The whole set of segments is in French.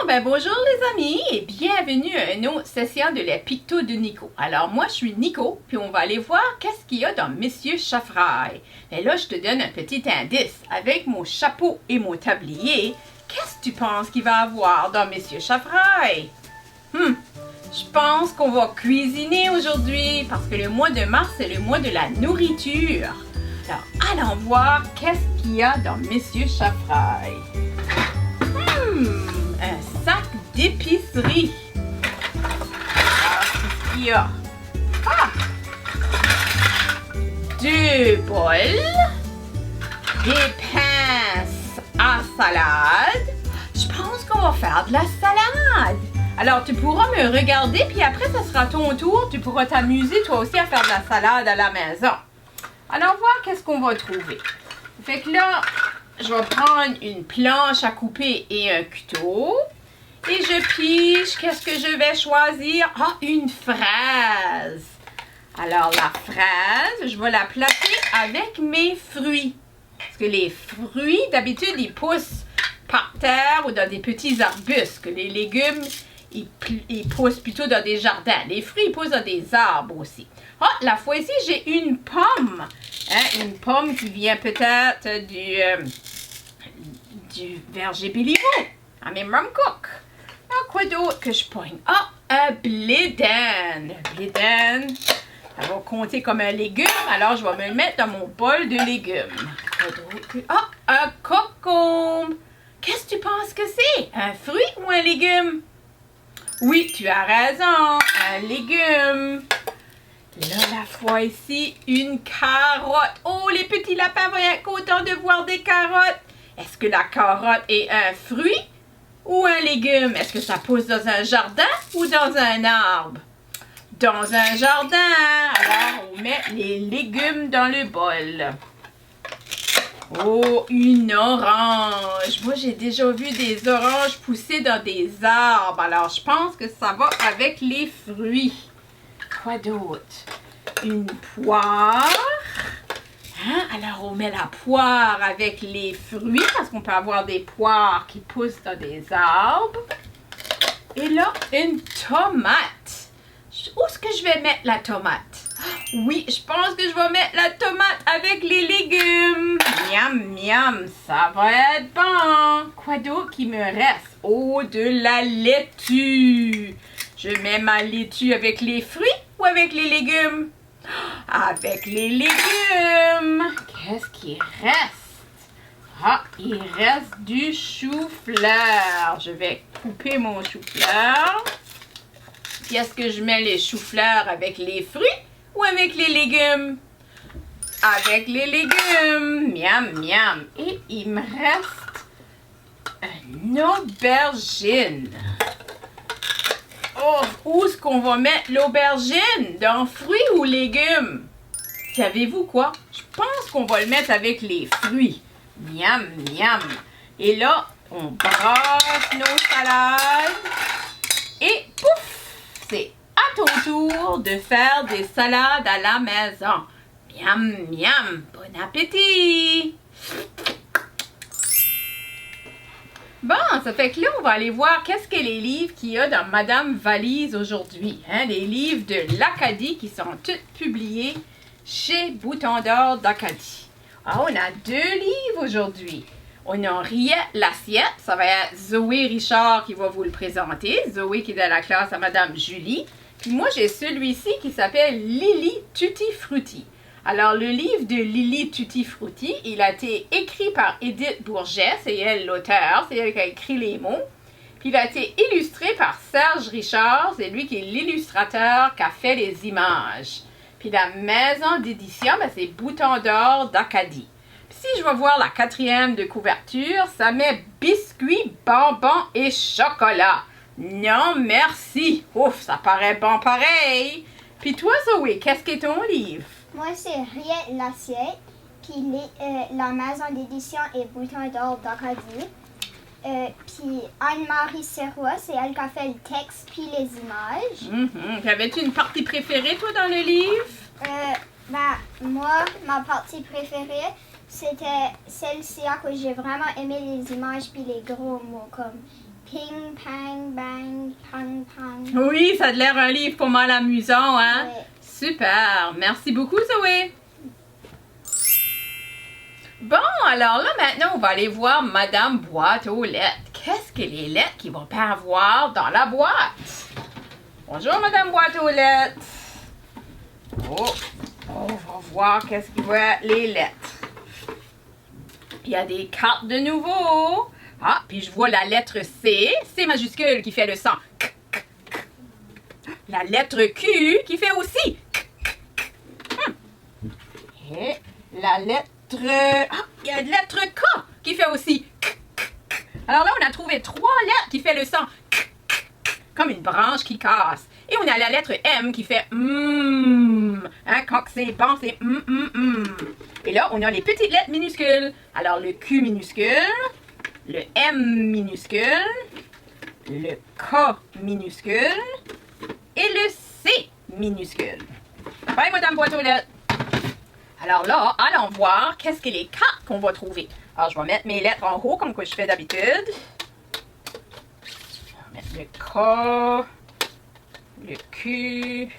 Bonjour les amis et bienvenue à une autre session de la Picto de Nico. Alors moi je suis Nico, puis on va aller voir qu'est-ce qu'il y a dans Monsieur Chaffrail. Mais là je te donne un petit indice. Avec mon chapeau et mon tablier, qu'est-ce que tu penses qu'il va avoir dans Monsieur Chaffrail? Je pense qu'on va cuisiner aujourd'hui parce que le mois de mars c'est le mois de la nourriture. Alors allons voir qu'est-ce qu'il y a dans Monsieur Chaffrail. Un sac d'épicerie. Alors, qu'est-ce qu'il y a? Deux bols, des pinces à salade. Je pense qu'on va faire de la salade. Alors, tu pourras me regarder, puis après, ça sera ton tour. Tu pourras t'amuser, toi aussi, à faire de la salade à la maison. Alors, voir qu'est-ce qu'on va trouver. Fait que là, je vais prendre une planche à couper et un couteau. Et je pige. Qu'est-ce que je vais choisir? Une fraise. Alors, la fraise, je vais la placer avec mes fruits. Parce que les fruits, d'habitude, ils poussent par terre ou dans des petits arbustes. Que les légumes, ils poussent plutôt dans des jardins. Les fruits, ils poussent dans des arbres aussi. La fois-ci, j'ai une pomme. Une pomme qui vient peut-être du verger Béliveau, à mes Mum Cook. Quoi d'autre que je pogne? Un blé d'Inde. Un blé d'Inde, ça va compter comme un légume, alors je vais me le mettre dans mon bol de légumes. Quoi d'autre? Un concombre. Qu'est-ce que tu penses que c'est? Un fruit ou un légume? Oui, tu as raison, un légume. Là, la fois ici, une carotte. Oh, les petits lapins vont être contents de voir des carottes. Est-ce que la carotte est un fruit ou un légume? Est-ce que ça pousse dans un jardin ou dans un arbre? Dans un jardin. Alors, on met les légumes dans le bol. Oh, une orange. Moi, j'ai déjà vu des oranges pousser dans des arbres. Alors, je pense que ça va avec les fruits. Quoi d'autre? Une poire. Alors, on met la poire avec les fruits parce qu'on peut avoir des poires qui poussent dans des arbres. Et là, une tomate. Où est-ce que je vais mettre la tomate? Oui, je pense que je vais mettre la tomate avec les légumes. Miam, miam, ça va être bon. Quoi d'autre qui me reste? Oh, de la laitue. Je mets ma laitue avec les fruits ou avec les légumes? Avec les légumes. Qu'est-ce qui reste? Il reste du chou-fleur. Je vais couper mon chou-fleur. Puis est-ce que je mets les choux-fleurs avec les fruits ou avec les légumes? Avec les légumes. Miam, miam. Et il me reste une aubergine. Où est-ce qu'on va mettre l'aubergine? Dans fruits ou légumes? Savez-vous quoi? Je pense qu'on va le mettre avec les fruits. Miam, miam. Et là, on brasse nos salades. Et pouf! C'est à ton tour de faire des salades à la maison. Miam, miam. Bon appétit! Bon, ça fait que là, on va aller voir qu'est-ce que les livres qu'il y a dans Madame Valise aujourd'hui. Les livres de l'Acadie qui sont tous publiés chez Bouton d'Or d'Acadie. On a deux livres aujourd'hui. On a Riette l'assiette. Ça va être Zoé Richard qui va vous le présenter. Zoé qui est dans la classe à Madame Julie. Puis moi, j'ai celui-ci qui s'appelle Lily Tutti Frutti. Alors, le livre de Lily Tutti Frutti, il a été écrit par Edith Bourget, c'est elle l'auteur, c'est elle qui a écrit les mots. Puis il a été illustré par Serge Richard, c'est lui qui est l'illustrateur qui a fait les images. Puis la maison d'édition, c'est Bouton d'Or d'Acadie. Puis si je vais voir la 4e de couverture, ça met biscuits, bonbons et chocolat. Non, merci. Ouf, ça paraît bon pareil. Puis toi, Zoé, qu'est-ce qu'est ton livre? Moi, c'est Riette l'assiette, puis la maison d'édition est Bouton d'Or d'Acadie. Puis Anne-Marie Serrois, c'est elle qui a fait le texte puis les images. Avais-tu une partie préférée, toi, dans le livre? Moi, ma partie préférée, c'était celle-ci que j'ai vraiment aimé les images puis les gros mots comme Ping, pang, bang, pang, pang. Oui, ça a l'air un livre pas mal amusant, hein? Ouais. Super! Merci beaucoup, Zoé! Bon, alors là, maintenant, on va aller voir Madame Boîte aux lettres. Qu'est-ce que les lettres qu'il va pas avoir dans la boîte? Bonjour, Madame Boîte aux lettres. Oh, on va voir qu'est-ce qu'il va être les lettres. Il y a des cartes de nouveau. Ah, puis je vois la lettre C, C majuscule qui fait le sang. La lettre Q qui fait aussi. Et la lettre... Ah, il y a une lettre K qui fait aussi. Alors là, on a trouvé 3 lettres qui fait le son. Comme une branche qui casse. Et on a la lettre M qui fait hein, quand c'est bon, c'est Et là, on a les petites lettres minuscules. Alors, le Q minuscule, le M minuscule, le K minuscule et le C minuscule. Bye, Madame Boîte aux lettres. Alors là, allons voir qu'est-ce que les cartes qu'on va trouver. Alors, je vais mettre mes lettres en haut comme que je fais d'habitude. Je vais mettre le K, le Q,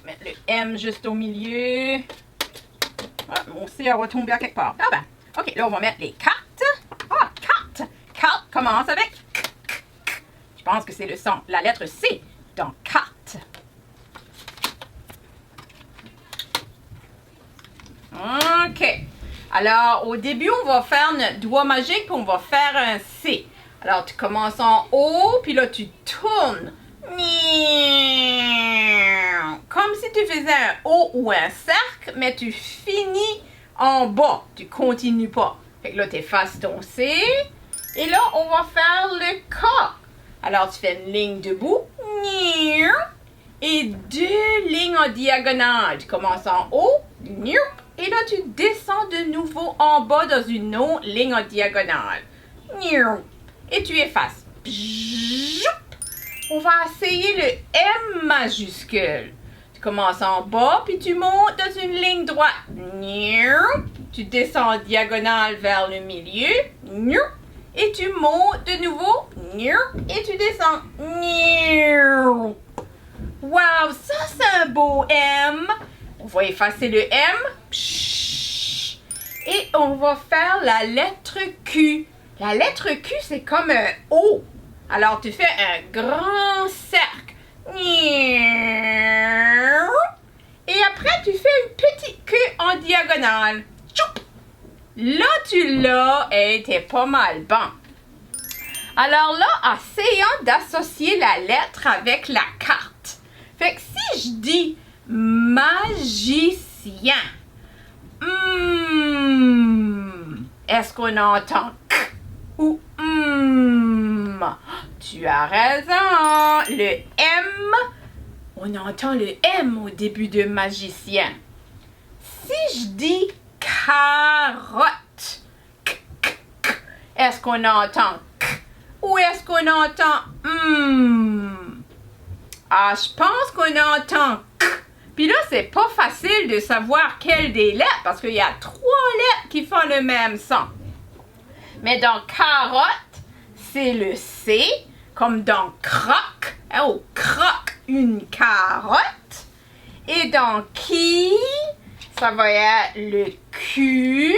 mettre le M juste au milieu. Ah, mon C va tomber à quelque part. Ah ben, ok, là, on va mettre les cartes. Ah, cartes. Cartes commence avec. Je pense que c'est le son, la lettre C dans carte. OK. Alors, au début, on va faire notre doigt magique, puis on va faire un C. Alors, tu commences en haut, puis là, tu tournes. Comme si tu faisais un O ou un cercle, mais tu finis en bas. Tu continues pas. Fait que là, tu effaces ton C. Et là, on va faire le K. Alors, tu fais une ligne debout. Et 2 lignes en diagonale. Tu commences en haut. Et là, tu descends de nouveau en bas dans une autre ligne en diagonale. Et tu effaces. On va essayer le M majuscule. Tu commences en bas, puis tu montes dans une ligne droite. Tu descends en diagonale vers le milieu. Et tu montes de nouveau. Et tu descends. Wow, ça c'est un beau M. On va effacer le M. Et on va faire la lettre Q. La lettre Q, c'est comme un O. Alors, tu fais un grand cercle. Et après, tu fais une petite queue en diagonale. Là, tu l'as et t'es pas mal bon. Alors là, essayons d'associer la lettre avec la carte. Fait que si je dis magicien, est-ce qu'on entend K ou Tu as raison. Le M, on entend le M au début de magicien. Si je dis carotte, est-ce qu'on entend K ou est-ce qu'on entend Ah, je pense qu'on entend K. Puis là, c'est pas facile de savoir quelle des lettres parce qu'il y a 3 lettres qui font le même son. Mais dans carotte, c'est le C, comme dans croque. Oh, croque une carotte. Et dans qui, ça va être le Q.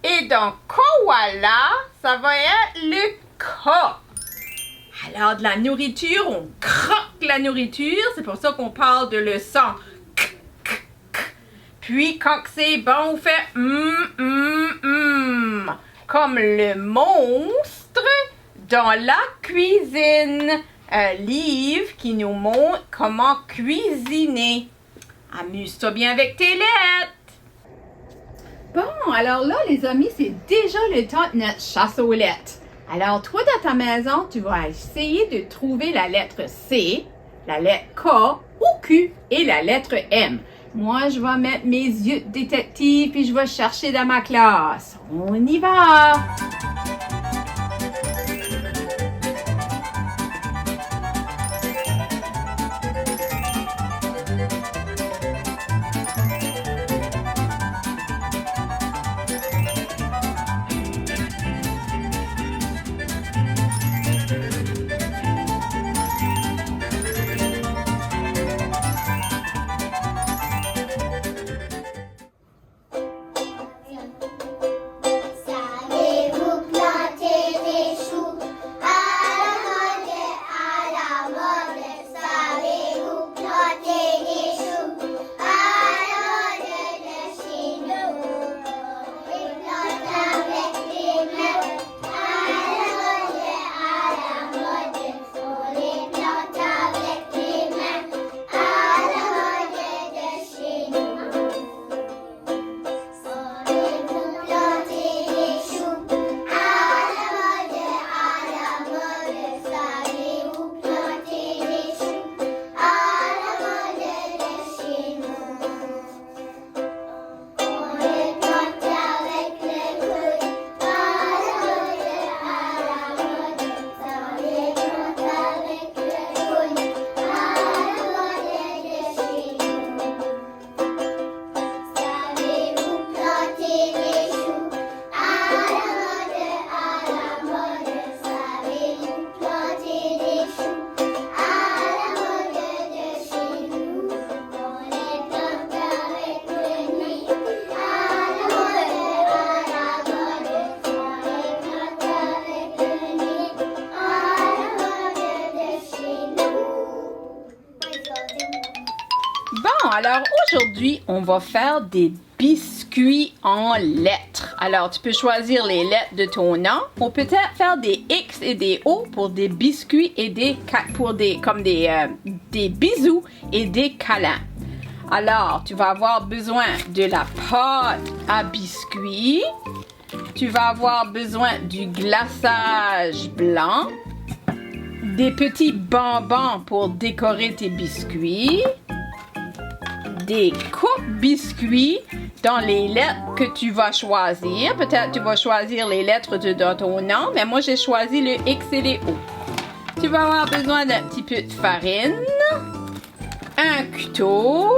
Et dans koala, ça va être le K. Alors, de la nourriture, on croque la nourriture. C'est pour ça qu'on parle de le sang. Puis, quand c'est bon, on fait comme le monstre dans la cuisine. Un livre qui nous montre comment cuisiner. Amuse-toi bien avec tes lettres. Bon, alors là, les amis, c'est déjà le temps de notre chasse aux lettres. Alors, toi, dans ta maison, tu vas essayer de trouver la lettre C, la lettre K ou Q et la lettre M. Moi, je vais mettre mes yeux de détective et je vais chercher dans ma classe. On y va! alors aujourd'hui, on va faire des biscuits en lettres. Alors, tu peux choisir les lettres de ton nom. On peut peut-être faire des X et des O pour des biscuits et des bisous et des câlins. Alors, tu vas avoir besoin de la pâte à biscuits. Tu vas avoir besoin du glaçage blanc, des petits bonbons pour décorer tes biscuits, des coupes biscuits dans les lettres que tu vas choisir. Peut-être tu vas choisir les lettres de ton nom, mais moi j'ai choisi le X et les O. Tu vas avoir besoin d'un petit peu de farine, un couteau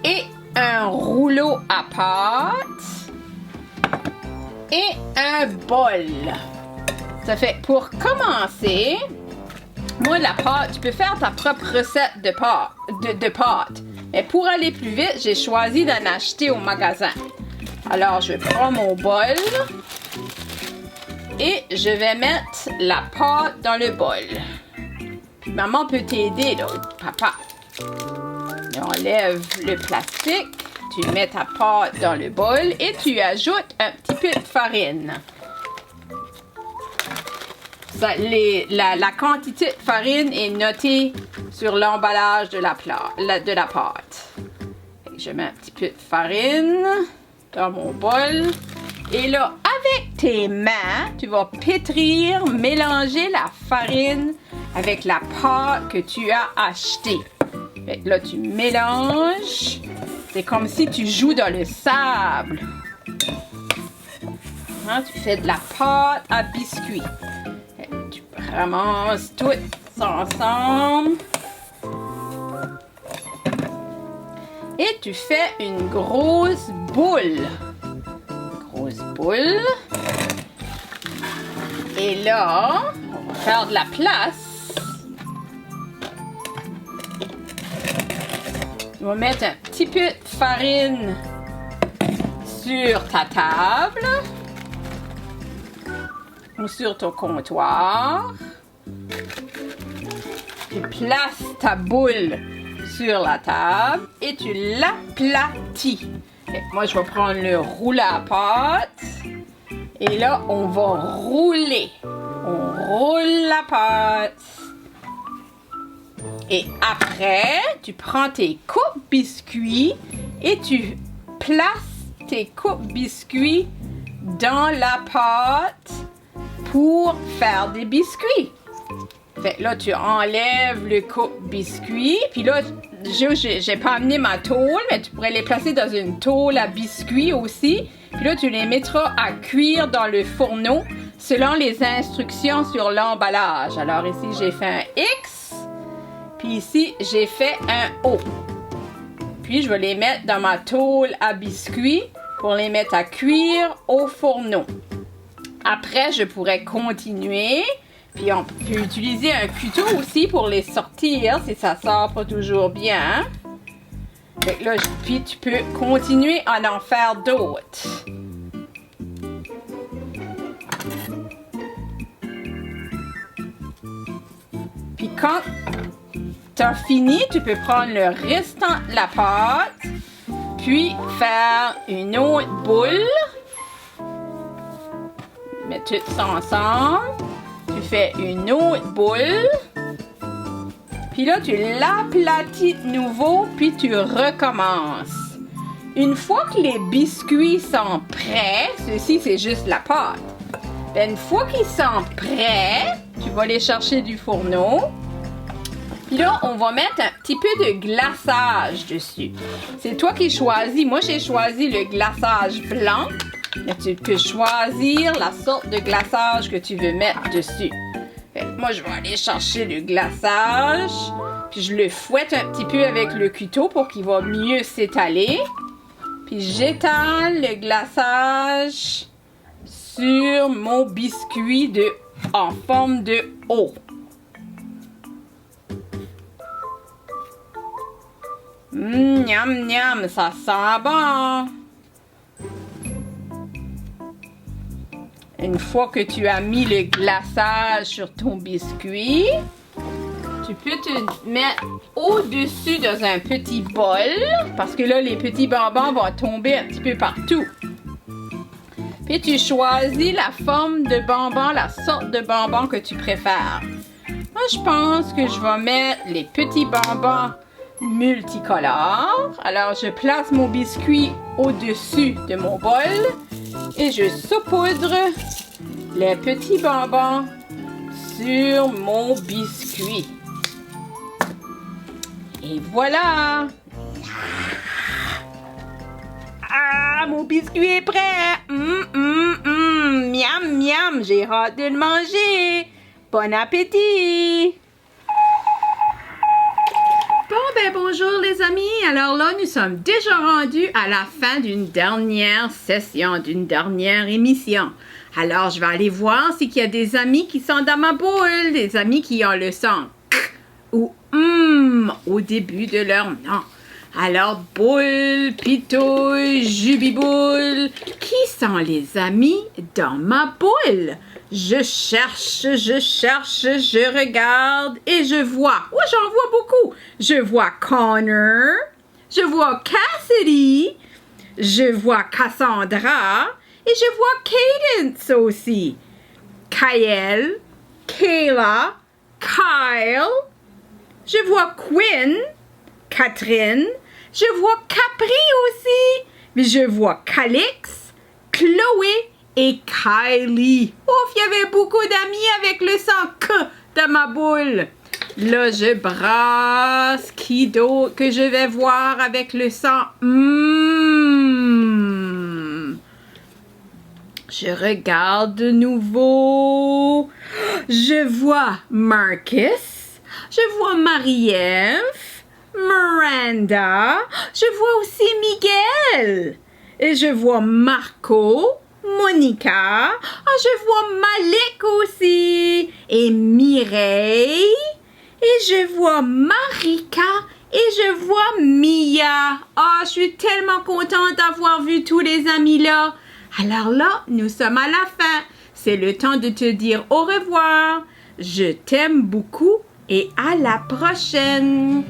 et un rouleau à pâte et un bol. Ça fait, pour commencer, moi la pâte, tu peux faire ta propre recette de pâte. Mais pour aller plus vite, j'ai choisi d'en acheter au magasin. Alors, je vais prendre mon bol et je vais mettre la pâte dans le bol. Puis maman peut t'aider, là, papa. Tu enlèves le plastique, tu mets ta pâte dans le bol et tu ajoutes un petit peu de farine. Ça, la quantité de farine est notée sur l'emballage de la pâte. Je mets un petit peu de farine dans mon bol. Et là, avec tes mains, tu vas pétrir, mélanger la farine avec la pâte que tu as achetée. Fait que là, tu mélanges. C'est comme si tu joues dans le sable. Hein, tu fais de la pâte à biscuits. Tu ramasses tout ensemble. Et tu fais une grosse boule. Et là, on va faire de la place. Tu vas mettre un petit peu de farine sur ta table ou sur ton comptoir. Tu places ta boule sur la table et tu l'aplatis. Moi, je vais prendre le rouleau à pâte. Et là, on va rouler. On roule la pâte. Et après, tu prends tes coupes biscuits et tu places tes coupes biscuits dans la pâte pour faire des biscuits. Fait que là, tu enlèves le coupe biscuit. Puis là, j'ai pas amené ma tôle, mais tu pourrais les placer dans une tôle à biscuits aussi. Puis là, tu les mettras à cuire dans le fourneau selon les instructions sur l'emballage. Alors ici, j'ai fait un X. Puis ici, j'ai fait un O. Puis je vais les mettre dans ma tôle à biscuits pour les mettre à cuire au fourneau. Après, je pourrais continuer. Puis on peut utiliser un couteau aussi pour les sortir si ça sort pas toujours bien. Fait que là, puis tu peux continuer à en faire d'autres. Puis quand tu as fini, tu peux prendre le restant de la pâte, puis faire une autre boule. Mets tout ça ensemble. Tu fais une autre boule. Puis là, tu l'aplatis de nouveau, puis tu recommences. Une fois que les biscuits sont prêts, ceci c'est juste la pâte. Ben, une fois qu'ils sont prêts, tu vas les chercher du fourneau. Puis là, on va mettre un petit peu de glaçage dessus. C'est toi qui choisis. Moi, j'ai choisi le glaçage blanc. Mais tu peux choisir la sorte de glaçage que tu veux mettre dessus. Fait que moi, je vais aller chercher le glaçage. Puis je le fouette un petit peu avec le couteau pour qu'il va mieux s'étaler. Puis j'étale le glaçage sur mon biscuit en forme de O. Miam, miam, ça sent bon. Une fois que tu as mis le glaçage sur ton biscuit, Tu peux te mettre au-dessus dans un petit bol, parce que là, les petits bonbons vont tomber un petit peu partout. Puis tu choisis la forme de bonbon, la sorte de bonbon que tu préfères. Moi, je pense que je vais mettre les petits bonbons multicolores. Alors, je place mon biscuit au-dessus de mon bol et je saupoudre les petits bonbons sur mon biscuit. Et voilà! Ah, mon biscuit est prêt! Miam, miam, j'ai hâte de le manger! Bon appétit! Bonjour les amis! Alors là, nous sommes déjà rendus à la fin d'une dernière session, d'une dernière émission. Alors, je vais aller voir s'il y a des amis qui sont dans ma boule, des amis qui ont le son ou au début de leur nom. Alors, boule, pitouille, jubiboule, qui sont les amis dans ma boule? Je cherche, je regarde et je vois. Oh, j'en vois beaucoup. Je vois Connor, je vois Cassidy, je vois Cassandra et je vois Cadence aussi. Kyle, Kayla, Kyle, je vois Quinn, Catherine, je vois Capri aussi, mais je vois Calix, Chloé et Kylie. Ouf, il y avait beaucoup d'amis avec le sang K dans ma boule. Là, je brasse. Qui d'autre que je vais voir avec le sang? Je regarde de nouveau. Je vois Marcus. Je vois Marie-Ève. Miranda. Je vois aussi Miguel. Et je vois Marco. Monica. Oh, je vois Malik aussi. Et Mireille. Et je vois Marika. Et je vois Mia. Oh, je suis tellement contente d'avoir vu tous les amis là. Alors là, nous sommes à la fin. C'est le temps de te dire au revoir. Je t'aime beaucoup et à la prochaine.